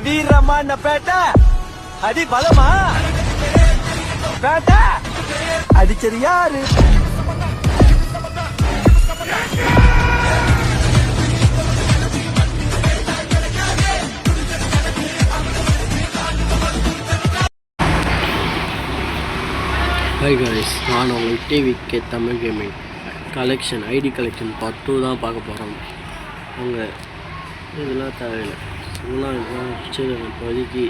வீரமான பேட்டை அடி பலமா பேட்டை அடிச்சது யாரு? ஹாய் காய்ஸ், நான் உங்கள் டிவிக்கு Tamil gaming collection ID collection part 2 தான் பார்க்க போகிறோம். அவங்க இதெல்லாம் தேவையில்லை, இதெல்லாம் சரி இப்போதைக்கு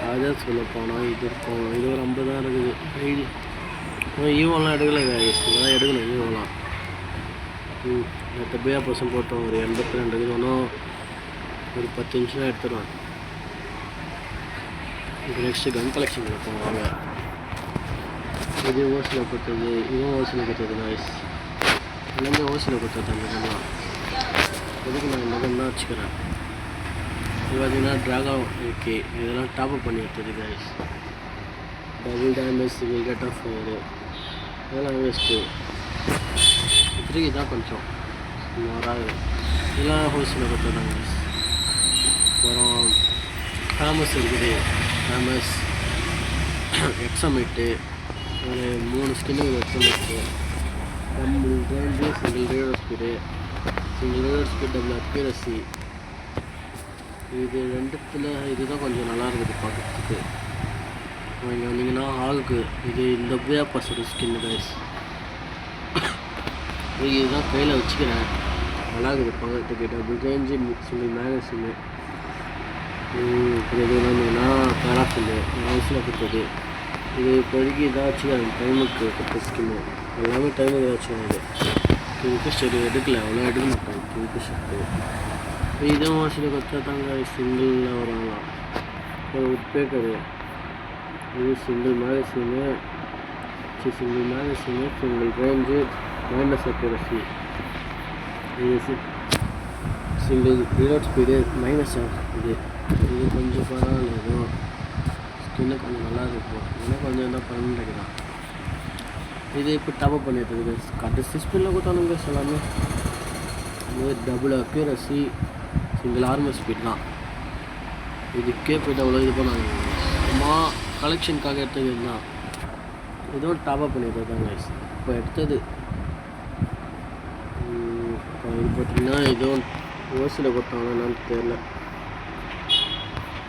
அதான் சொல்ல போனால் இது இருக்கும். இது ஒரு 50 தான் இருக்குது. ஐடி ஈவோலாம் எடுக்கலை காய்ஸ், இதெல்லாம் எடுக்கணும். ஈவோலாம் மற்ற பேயா பர்சன் போட்டோம். ஒரு 82 இருக்குது. ஒன்றும் ஒரு 10 நிமிஷம் எடுத்துடுவாங்க. இப்போ நெக்ஸ்ட்டு கன் கலெக்ஷன் கொடுப்போம். வாங்க, இது ஓசில் கொடுத்தது, இதுவும் ஓசில் கொடுத்தது காய்ஸ். எல்லாமே ஓசில் கொடுத்தது. அந்த கன்லாம் எதுக்கு நான் இந்த கன் தான் வச்சுக்கிறேன். இது பார்த்தீங்கன்னா ட்ராகன் ஓகே, இதெல்லாம் டாப்அப் பண்ணி எடுத்தது guys. Double damage, single cut off fire, இதெல்லாம் வேஸ்ட்டு. இப்போதைக்கு தான் கொஞ்சம் சுமாராக இதெல்லாம் ஹோல்சேலில் கொடுத்துருந்தாங்க காய்ஸ். அப்புறம் ஃபேமஸ் இருக்குது, ஃபேமஸ் எக்ஸாமேட்டு ஒரு 3 ஸ்கின்னு எக்ஸாமேட்டு, டபுள் ரேஞ்சு, சிங்கிள் ரேடர் ஸ்பீடு, சிங்கிள் ரேடர் ஸ்பீட், டபுள் அக்யூரசி. இது ரெண்டுத்தில் இதுதான் கொஞ்சம் நல்லா இருக்குது பார்க்குறதுக்கு. இங்கே வந்தீங்கன்னா ஆளுக்கு இது இந்த பேயா பசோட ஸ்கின்னு கைஸ். இதுதான் கையில் வச்சுக்கிறேன், நல்லா இருக்குது பார்க்குறதுக்கு. Double range, single magazine. இது வந்தீங்கன்னா பேராஃபில்லு ஹவுஸில் கொடுத்தது. இது இப்போதைக்கு இதாச்சும் அந்த டைமுக்கு கொடுத்த ஸ்கின்னு எல்லாமே டைமுக்கு ஏதாச்சும். இது கிங்கு ஷர்ட் எடுக்கல, அவ்வளோ எடுக்க மாட்டாங்க கிங்கு ஷர்ட்டு. இதுவும் ஹவுஸில் கொடுத்தா தாங்க சிங்கிளில் வரலாம். ஒரு உட்பேக்கரு, இது single magazine, single range, minus accuracy. இது single reload speed, minus off. இது கொஞ்சம் பரவாயில்ல, ஏதோ ஸ்கின்னு கொஞ்சம் நல்லா இருக்கும். இன்னும் கொஞ்சம் என்ன பண்ணிட்டு. இது இப்போ டாப்அப் பண்ணிட்டு கடைசி ஸ்பீடில் கொடுத்தானுங்க எல்லாமே. இது double accuracy, single armour speed தான். இதுக்கே போய்ட்டு அவ்வளோ இது பண்ணாங்க. சும்மா கலெக்ஷனுக்காக எடுத்தது தான். இதுவும் டாப்அப் பண்ணிட்டு தான் கைஸ் இப்போ எடுத்தது. இப்போ இது பார்த்தீங்கன்னா இதுவும் ஓசியில் கொடுத்தாங்க என்னன்னு தெரியல.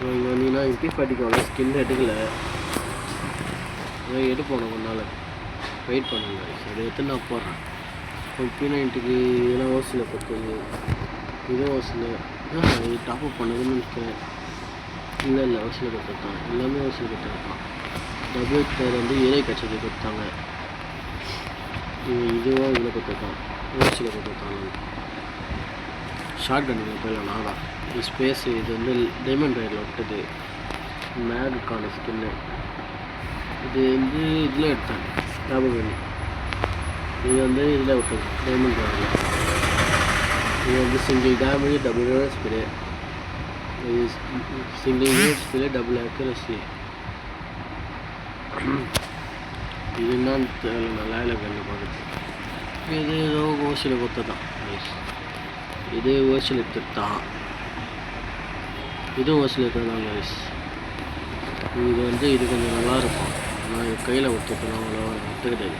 இங்கே வந்தீங்கன்னா MP40 அவ்வளோ ஸ்கின் எடுக்கலை, எடுப்போம் கொஞ்ச நாள் வெயிட் பண்ணுங்க. சரி எடுத்து நான் போடுறேன். இப்போ P90க்கு இதெல்லாம் ஓசியில் கொடுத்தது, இதுவும் ஓசியில். இது டாப்அப் பண்ணதுன்னு நினைக்கிறேன். இல்லை ஓசியில் கொடுத்துருக்காங்க, எல்லாமே ஓசியில் கொடுத்துருக்கான். டபுள் பேர் வந்து இறை கச்சதி கொடுத்தாங்க. இதுவும் இதில் கொடுத்துருக்கான், ஓசியில் கொடுத்துருக்காங்க. ஷார்ட் கன்னில் போயிடலாம். நாடா இது ஸ்பேஸு, இது வந்து டைமண்ட் ரேடில் விட்டது. மேகுக்கான ஸ்கின்னு இது வந்து இதில் எடுத்தேன் ஞாபகம் பண்ணி. இது வந்து இதில் விட்டது டைமண்ட் ரேடில். இது வந்து சிங்கிள் டேமேஜ், டபுள் ரேடர் ஸ்பீடு, இது சிங்கிள் ரேடர் ஸ்பீடு, டபுள் அக்யூரசி. இது என்னன்னு தெரியல, நல்லா இல்லை கண்ணு பார்க்குறது. இது ஏதோ ஓசியில் கொடுத்ததான். இது ஓசியில் எடுத்துட்டான், இதுவும் ஓசியில் எடுத்துதான் கைஸ். இது வந்து இது கொஞ்சம் நல்லாயிருக்கும். நான் இது கையில் ஒத்துக்கலாம், அவ்வளோ ஒத்துக்கிட்டது.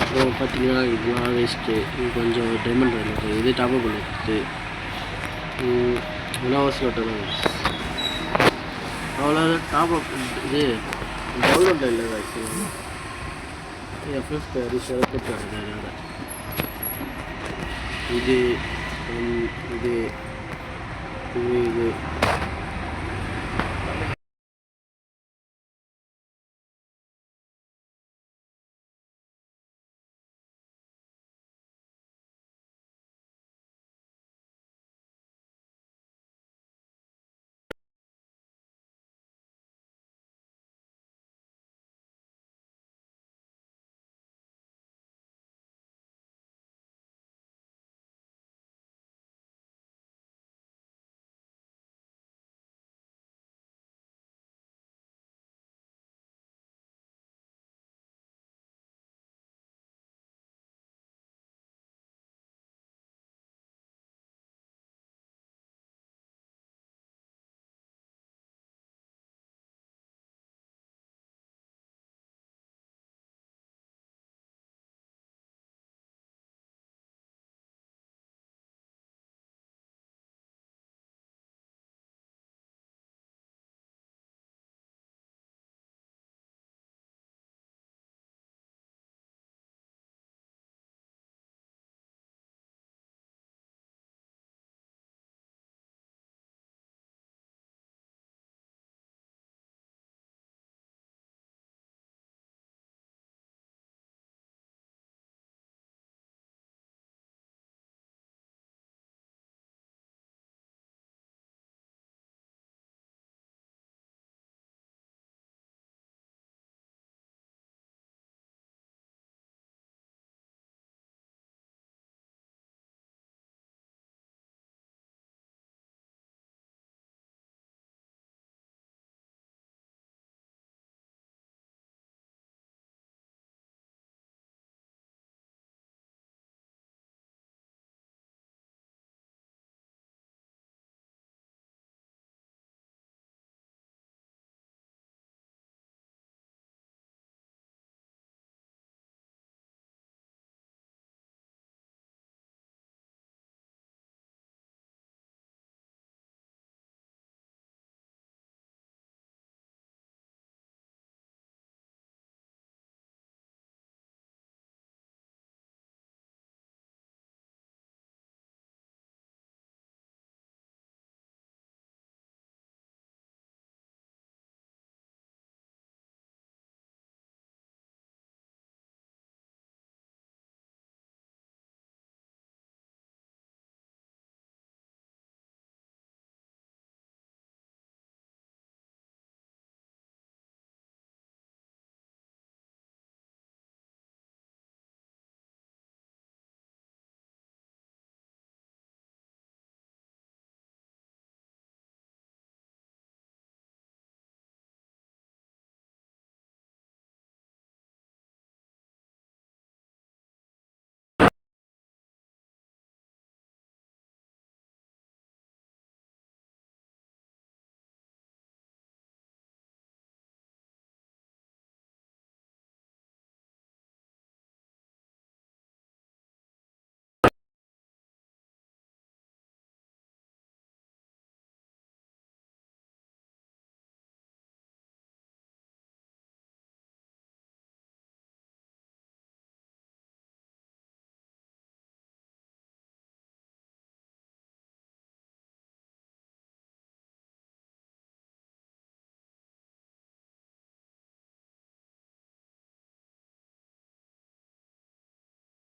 அப்புறம் பார்த்தீங்கன்னா இதெல்லாம் வேஸ்ட்டு. இது கொஞ்சம் டைமண்ட் இருக்குது. இது டாப்அப் பண்ணி கொடுத்து இதெல்லாம் ஓசியில் விட்டுதான் கைஸ். அவ்வளோ டாப்அப். இது டவுன்லோட் இல்லை கைஸ். FF போட்டு இது இது இது